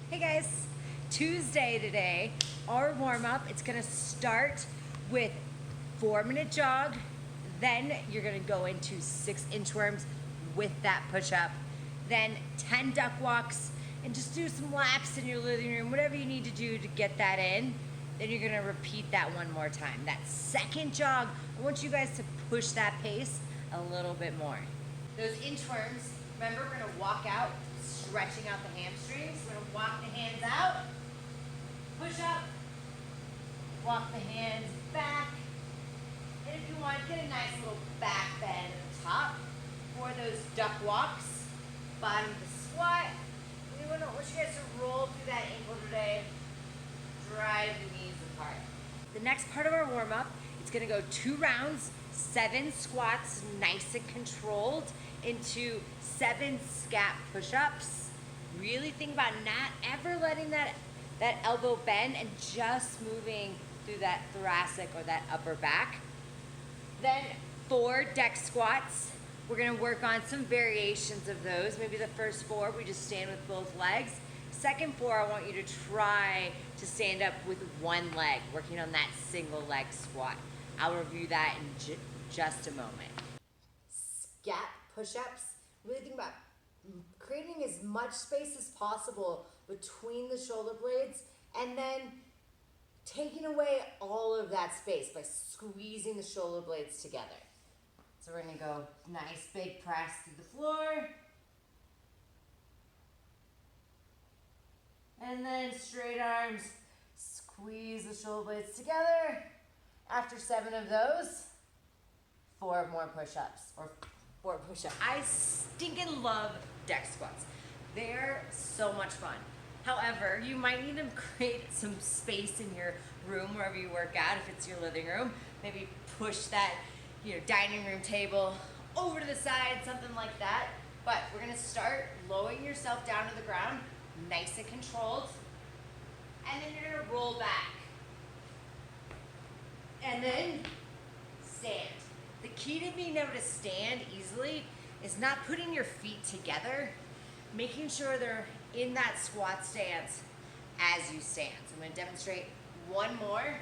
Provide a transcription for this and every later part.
Hey guys, Tuesday today, our warm-up, it's gonna start with 4-minute jog, then you're gonna go into 6 inchworms with that push-up, then 10 duck walks, and just do some laps in your living room, whatever you need to do to get that in. Then you're gonna repeat that one more time. That second jog, I want you guys to push that pace a little bit more. Those inchworms, remember, we're gonna walk out, stretching out the hamstrings. We're gonna walk the hands out, push up, walk the hands back, and if you want, get a nice little back bend at the top for those duck walks. Bottom of the squat. We want you guys to roll through that ankle today. Drive the knees apart. The next part of our warm-up, it's gonna go 2 rounds, 7 squats, nice and controlled, into 7 scap push-ups. Really think about not ever letting that elbow bend and just moving through that thoracic or that upper back. Then 4 deck squats. We're gonna work on some variations of those. Maybe the first 4, we just stand with both legs. Second 4, I want you to try to stand up with one leg, working on that single leg squat. I'll review that in just a moment. Scap push-ups. Really think about creating as much space as possible between the shoulder blades and then taking away all of that space by squeezing the shoulder blades together. So we're gonna go nice big press to the floor. And then straight arms, squeeze the shoulder blades together. After 7 of those, 4 more push-ups, or 4 push-ups. I stinking love deck squats. They're so much fun. However, you might need to create some space in your room wherever you work out, if it's your living room. Maybe push that dining room table over to the side, something like that. But we're gonna start lowering yourself down to the ground, nice and controlled. And then you're gonna roll back. And then stand. The key to being able to stand easily is not putting your feet together, making sure they're in that squat stance as you stand. So I'm gonna demonstrate one more.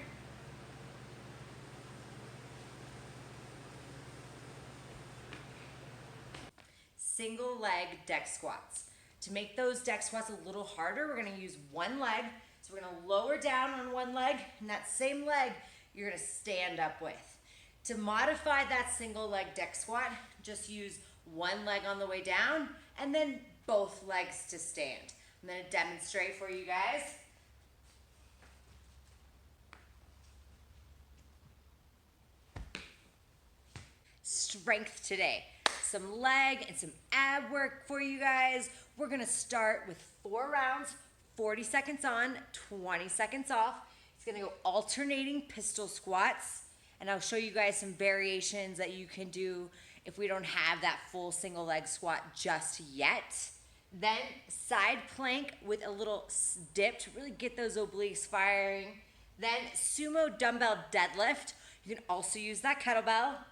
Single leg deck squats. To make those deck squats a little harder, we're gonna use one leg. So we're gonna lower down on one leg, and that same leg you're gonna stand up with. To modify that single leg deck squat, just use one leg on the way down, and then both legs to stand. I'm gonna demonstrate for you guys. Strength today. Some leg and some ab work for you guys. We're gonna start with 4 rounds, 40 seconds on, 20 seconds off. It's gonna go alternating pistol squats, and I'll show you guys some variations that you can do if we don't have that full single leg squat just yet. Then side plank with a little dip to really get those obliques firing. Then sumo dumbbell deadlift. You can also use that kettlebell.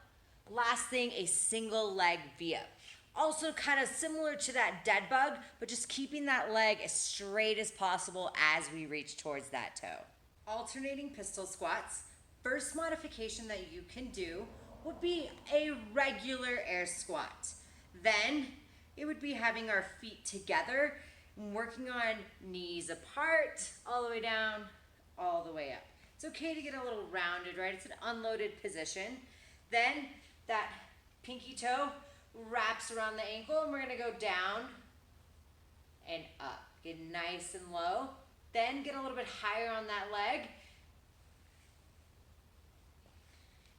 Last thing, a single leg V-up. Also kind of similar to that dead bug, but just keeping that leg as straight as possible as we reach towards that toe. Alternating pistol squats. First modification that you can do would be a regular air squat. Then it would be having our feet together and working on knees apart, all the way down, all the way up. It's okay to get a little rounded, right? It's an unloaded position. Then that pinky toe wraps around the ankle, and we're gonna go down and up. Get nice and low. Then get a little bit higher on that leg.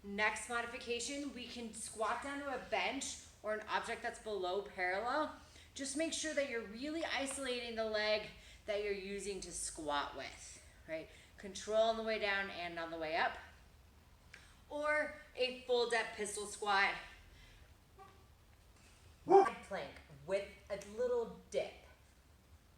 Next modification, we can squat down to a bench or an object that's below parallel. Just make sure that you're really isolating the leg that you're using to squat with, right? Control on the way down and on the way up. Or a full depth pistol squat. Side plank with a little dip.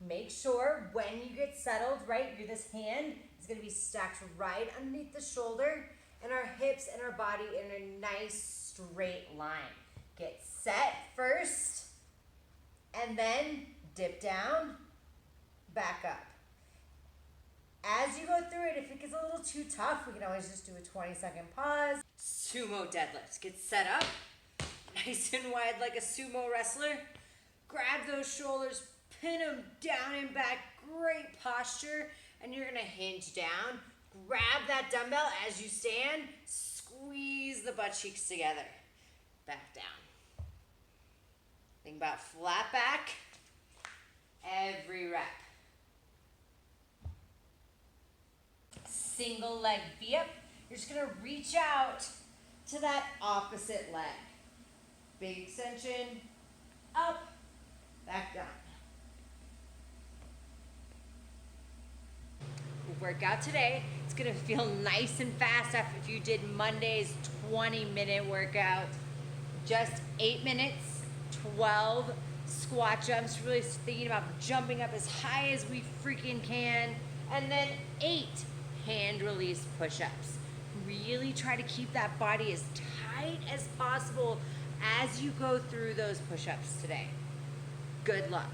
Make sure when you get settled, right, this hand is gonna be stacked right underneath the shoulder, and our hips and our body in a nice straight line. Get set first, and then dip down, back up. As you go through it, if it gets a little too tough, we can always just do a 20-second pause. Sumo deadlifts. Get set up, nice and wide like a sumo wrestler. Grab those shoulders, pin them down and back, great posture, and you're gonna hinge down. Grab that dumbbell as you stand, squeeze the butt cheeks together. Back down. Think about flat back, every rep. Single leg V-up. You're just gonna reach out to that opposite leg. Big extension, up, back down. Workout today, it's gonna feel nice and fast after if you did Monday's 20-minute workout. Just 8 minutes, 12 squat jumps, really thinking about jumping up as high as we freaking can, and then 8 hand release push-ups. Really try to keep that body as tight as possible as you go through those push-ups today. Good luck.